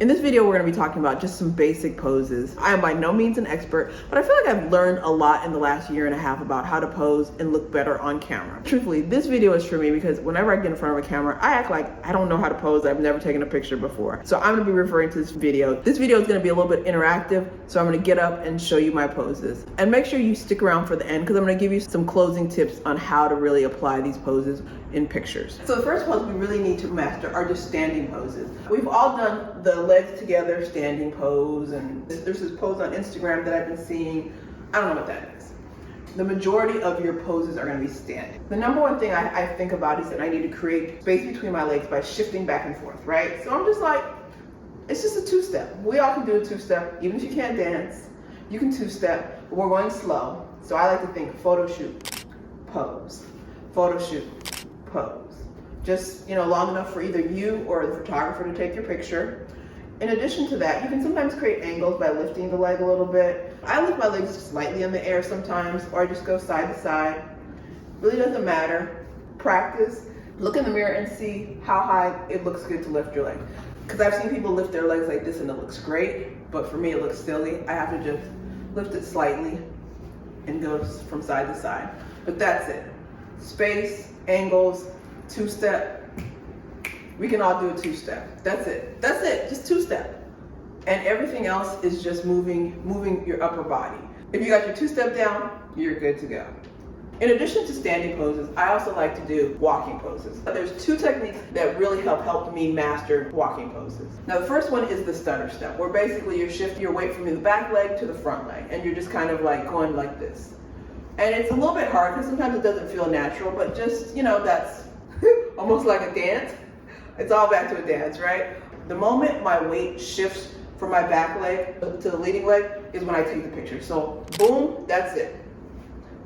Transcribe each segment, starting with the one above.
In this video, we're gonna be talking about just some basic poses. I am by no means an expert, but I feel like I've learned a lot in the last year and a half about how to pose and look better on camera. Truthfully, this video is for me because whenever I get in front of a camera, I act like I don't know how to pose. I've never taken a picture before. So I'm gonna be referring to this video. This video is gonna be a little bit interactive, so I'm gonna get up and show you my poses. And make sure you stick around for the end because I'm gonna give you some closing tips on how to really apply these poses in pictures. So the first pose we really need to master are just standing poses. We've all done the legs together standing pose, and there's this pose on Instagram that I've been seeing. I don't know what that is. The majority of your poses are gonna be standing. The number one thing I think about is that I need to create space between my legs by shifting back and forth, right? So I'm just like, it's just a two-step. We all can do a two-step, even if you can't dance. You can two-step, but we're going slow. So I like to think photo shoot, pose, photo shoot, pose. Just, long enough for either you or the photographer to take your picture. In addition to that, you can sometimes create angles by lifting the leg a little bit. I lift my legs slightly in the air sometimes, or I just go side to side. Really doesn't matter. Practice. Look in the mirror and see how high it looks good to lift your leg. Because I've seen people lift their legs like this and it looks great, but for me it looks silly. I have to just lift it slightly and go from side to side. But that's it. Space, angles, two-step. We can all do a two-step. That's it. That's it. Just two-step. And everything else is just moving your upper body. If you got your two-step down, you're good to go. In addition to standing poses, I also like to do walking poses. There's two techniques that really helped me master walking poses. Now the first one is the stutter step, where basically you're shifting your weight from the back leg to the front leg, and you're just kind of like going like this. And it's a little bit hard because sometimes it doesn't feel natural, but just, that's almost like a dance. It's all back to a dance, right? The moment my weight shifts from my back leg to the leading leg is when I take the picture. So boom, that's it.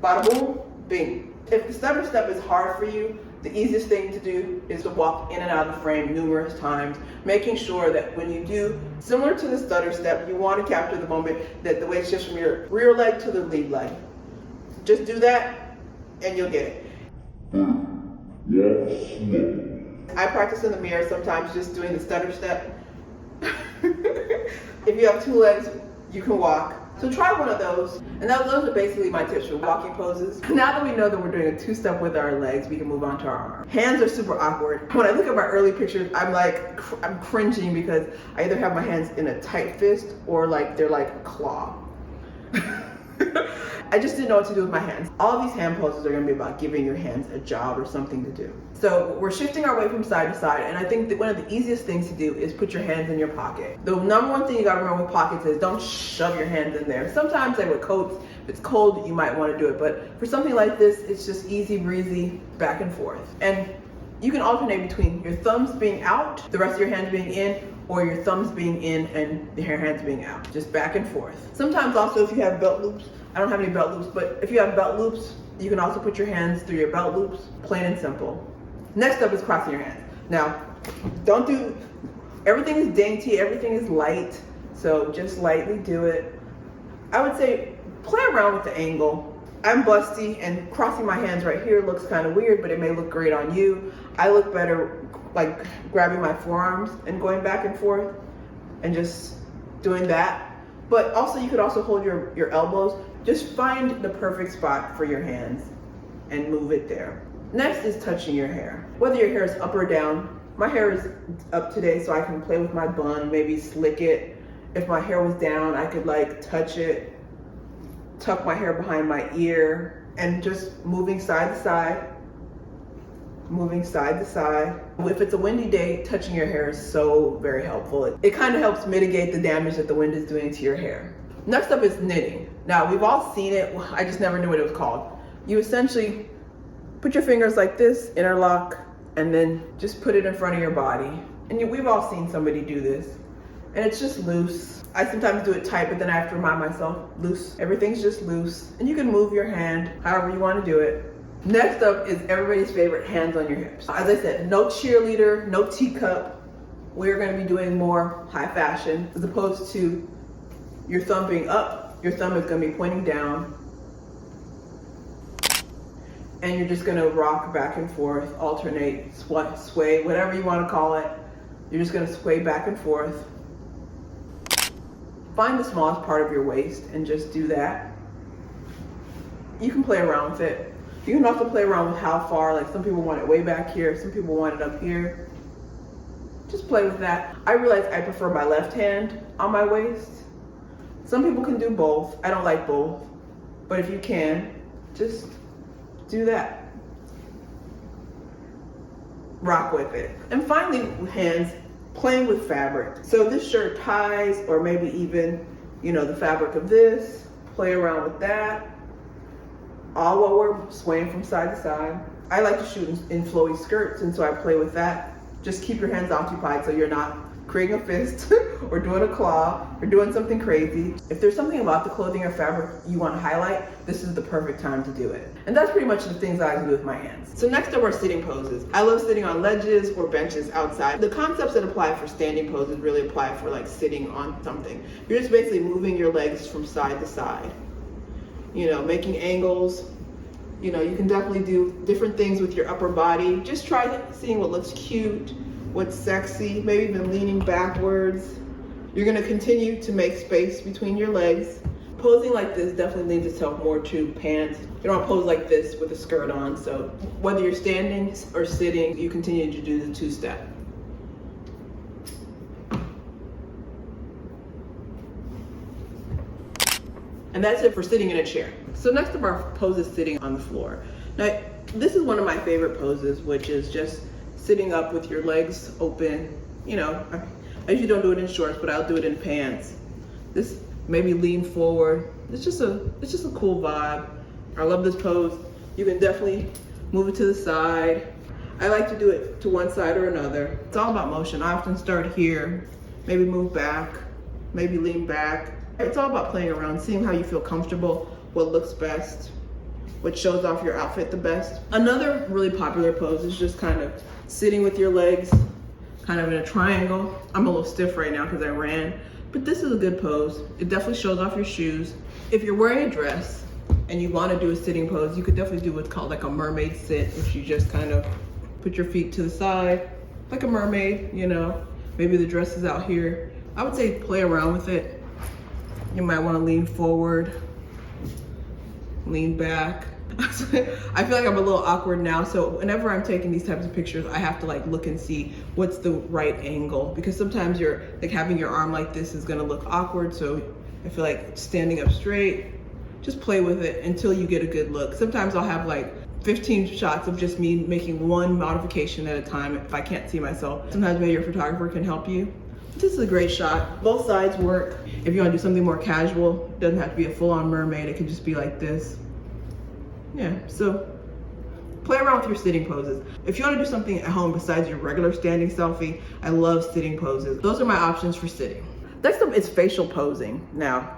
Bada boom, bing. If the stutter step is hard for you, the easiest thing to do is to walk in and out of the frame numerous times, making sure that when you do, similar to the stutter step, you want to capture the moment that the weight shifts from your rear leg to the lead leg. Just do that and you'll get it. Yes. I practice in the mirror sometimes just doing the stutter step. If you have two legs, you can walk. So try one of those. And those are basically my tips for walking poses. Now that we know that we're doing a two-step with our legs, we can move on to our arms. Hands are super awkward. When I look at my early pictures, I'm cringing because I either have my hands in a tight fist or they're like a claw. I just didn't know what to do with my hands. All of these hand poses are gonna be about giving your hands a job or something to do. So we're shifting our weight from side to side, and I think that one of the easiest things to do is put your hands in your pocket. The number one thing you gotta remember with pockets is don't shove your hands in there. Sometimes like with coats, if it's cold, you might wanna do it, but for something like this, it's just easy breezy, back and forth. And you can alternate between your thumbs being out, the rest of your hands being in, or your thumbs being in and your hands being out, just back and forth. Sometimes also if you have belt loops, I don't have any belt loops, but if you have belt loops, you can also put your hands through your belt loops, plain and simple. Next up is crossing your hands. Now, everything is dainty, everything is light, so just lightly do it. I would say play around with the angle. I'm busty and crossing my hands right here looks kind of weird, but it may look great on you. I look better like grabbing my forearms and going back and forth and just doing that. But also you could also hold your elbows. Just find the perfect spot for your hands and move it there. Next is touching your hair. Whether your hair is up or down, my hair is up today so I can play with my bun, maybe slick it. If my hair was down, I could touch it, tuck my hair behind my ear, and just moving side to side, moving side to side. If it's a windy day, touching your hair is so very helpful. It kind of helps mitigate the damage that the wind is doing to your hair. Next up is knitting. Now, we've all seen it. I just never knew what it was called. You essentially put your fingers like this, interlock, and then just put it in front of your body. And we've all seen somebody do this. And it's just loose. I sometimes do it tight, but then I have to remind myself, loose. Everything's just loose. And you can move your hand however you want to do it. Next up is everybody's favorite, hands on your hips. As I said, no cheerleader, no teacup. We're going to be doing more high fashion as opposed to your thumb being up. Your thumb is going to be pointing down. And you're just going to rock back and forth, alternate, sway, whatever you want to call it. You're just going to sway back and forth. find the smallest part of your waist and just do that. You can play around with it. You can also play around with how far, like some people want it way back here, some people want it up here. Just play with that. I realize I prefer my left hand on my waist. Some people can do both. I don't like both. But if you can, just do that. Rock with it. And finally, hands, playing with fabric. So this shirt ties, or maybe even, you know, the fabric of this, play around with that. All while we're swaying from side to side. I like to shoot in flowy skirts, and so I play with that. Just keep your hands occupied so you're not creating a fist or doing a claw or doing something crazy. If there's something about the clothing or fabric you want to highlight, this is the perfect time to do it. And that's pretty much the things I like to do with my hands. So next up are sitting poses. I love sitting on ledges or benches outside. The concepts that apply for standing poses really apply for like sitting on something. You're just basically moving your legs from side to side. You know, making angles. You know, you can definitely do different things with your upper body. Just try seeing what looks cute, what's sexy, maybe even leaning backwards. You're gonna continue to make space between your legs. Posing like this definitely lends itself more to pants. You don't wanna pose like this with a skirt on. So whether you're standing or sitting, you continue to do the two-step. And that's it for sitting in a chair. So next up are poses sitting on the floor. Now, this is one of my favorite poses, which is just sitting up with your legs open. You know, I usually don't do it in shorts, but I'll do it in pants. This maybe lean forward. It's just a cool vibe. I love this pose. You can definitely move it to the side. I like to do it to one side or another. It's all about motion. I often start here, maybe move back, maybe lean back. It's all about playing around, seeing how you feel comfortable, what looks best, what shows off your outfit the best. Another really popular pose is just kind of sitting with your legs kind of in a triangle. I'm a little stiff right now because I ran, but this is a good pose. It definitely shows off your shoes. If you're wearing a dress and you want to do a sitting pose, you could definitely do what's called like a mermaid sit, which you just kind of put your feet to the side like a mermaid, you know. Maybe the dress is out here. I would say play around with it. You might want to lean forward, lean back. I feel like I'm a little awkward now, so whenever I'm taking these types of pictures, I have to like look and see what's the right angle, because sometimes you're like having your arm like this is gonna look awkward. So I feel like standing up straight, just play with it until you get a good look. Sometimes I'll have like 15 shots of just me making one modification at a time if I can't see myself. Sometimes maybe your photographer can help you. This is a great shot. Both sides work. If you want to do something more casual, it doesn't have to be a full-on mermaid. It can just be like this. Yeah, so play around with your sitting poses. If you want to do something at home besides your regular standing selfie, I love sitting poses. Those are my options for sitting. Next up is facial posing. Now,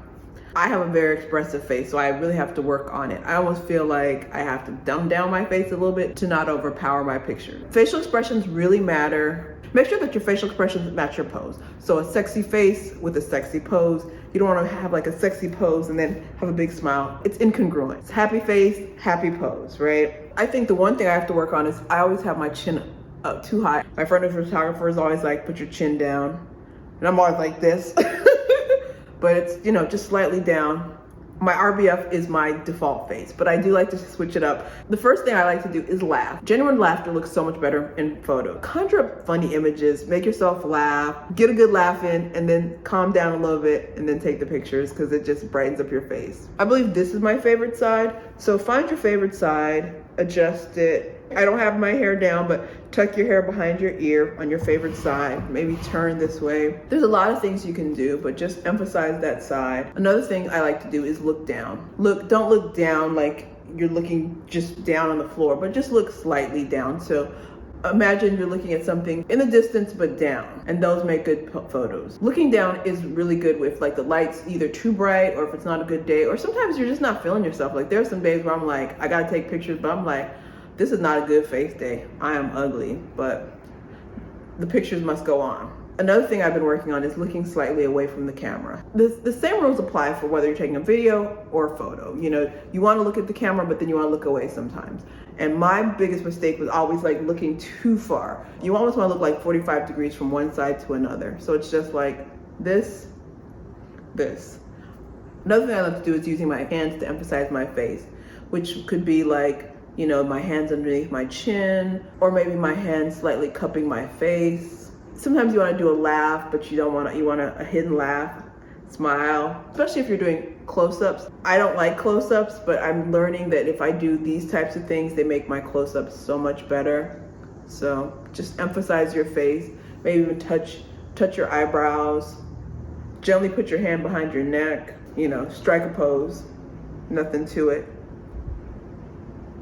I have a very expressive face, so I really have to work on it. I almost feel like I have to dumb down my face a little bit to not overpower my picture. Facial expressions really matter. Make sure that your facial expressions match your pose. So a sexy face with a sexy pose. You don't want to have like a sexy pose and then have a big smile. It's incongruent. It's happy face, happy pose, right? I think the one thing I have to work on is I always have my chin up too high. My friend who's a photographer is always like, put your chin down. And I'm always like this. But it's, you know, just slightly down. My RBF is my default face, but I do like to switch it up. The first thing I like to do is laugh. Genuine laughter looks so much better in photo. Conjure up funny images, make yourself laugh, get a good laugh in, and then calm down a little bit and then take the pictures because it just brightens up your face. I believe this is my favorite side. So find your favorite side, adjust it. I don't have my hair down, but tuck your hair behind your ear on your favorite side. Maybe turn this way. There's a lot of things you can do, but just emphasize that side. Another thing I like to do is look down. Don't look down like you're looking just down on the floor, but just look slightly down. So imagine you're looking at something in the distance, but down, and those make good photos. Looking down is really good with like the lights either too bright or if it's not a good day, or sometimes you're just not feeling yourself. Like there's some days where I'm like, I gotta take pictures, but I'm like, this is not a good face day. I am ugly, but the pictures must go on. Another thing I've been working on is looking slightly away from the camera. The same rules apply for whether you're taking a video or a photo. You know, you want to look at the camera, but then you want to look away sometimes. And my biggest mistake was always like looking too far. You almost want to look like 45 degrees from one side to another. So it's just like this, this. Another thing I like to do is using my hands to emphasize my face, which could be like, you know, my hands underneath my chin, or maybe my hands slightly cupping my face. Sometimes you want to do a laugh, but you don't want to, you want a hidden laugh, smile, especially if you're doing close-ups. I don't like close-ups, but I'm learning that if I do these types of things, they make my close-ups so much better. So just emphasize your face, maybe even touch your eyebrows, gently put your hand behind your neck, you know, strike a pose, nothing to it.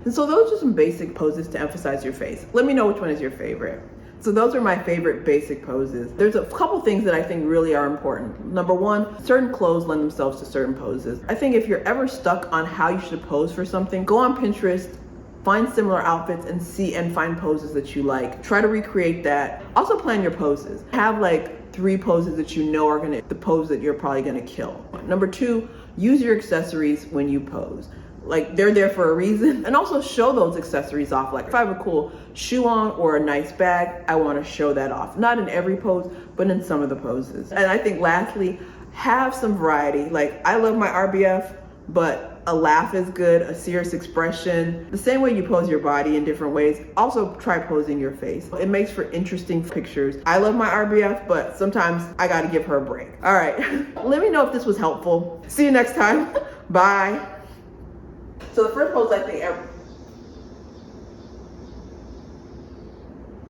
And so those are some basic poses to emphasize your face. Let me know which one is your favorite. So those are my favorite basic poses. There's a couple things that I think really are important. Number one, certain clothes lend themselves to certain poses. I think if you're ever stuck on how you should pose for something, go on Pinterest, find similar outfits and find poses that you like. Try to recreate that. Also plan your poses. Have like 3 poses that you know are the pose that you're probably gonna kill. Number 2, use your accessories when you pose. Like, they're there for a reason. And also show those accessories off. Like if I have a cool shoe on or a nice bag, I wanna show that off. Not in every pose, but in some of the poses. And I think lastly, have some variety. Like, I love my RBF, but a laugh is good, a serious expression. The same way you pose your body in different ways, also try posing your face. It makes for interesting pictures. I love my RBF, but sometimes I gotta give her a break. All right, let me know if this was helpful. See you next time, bye. So the first pose I think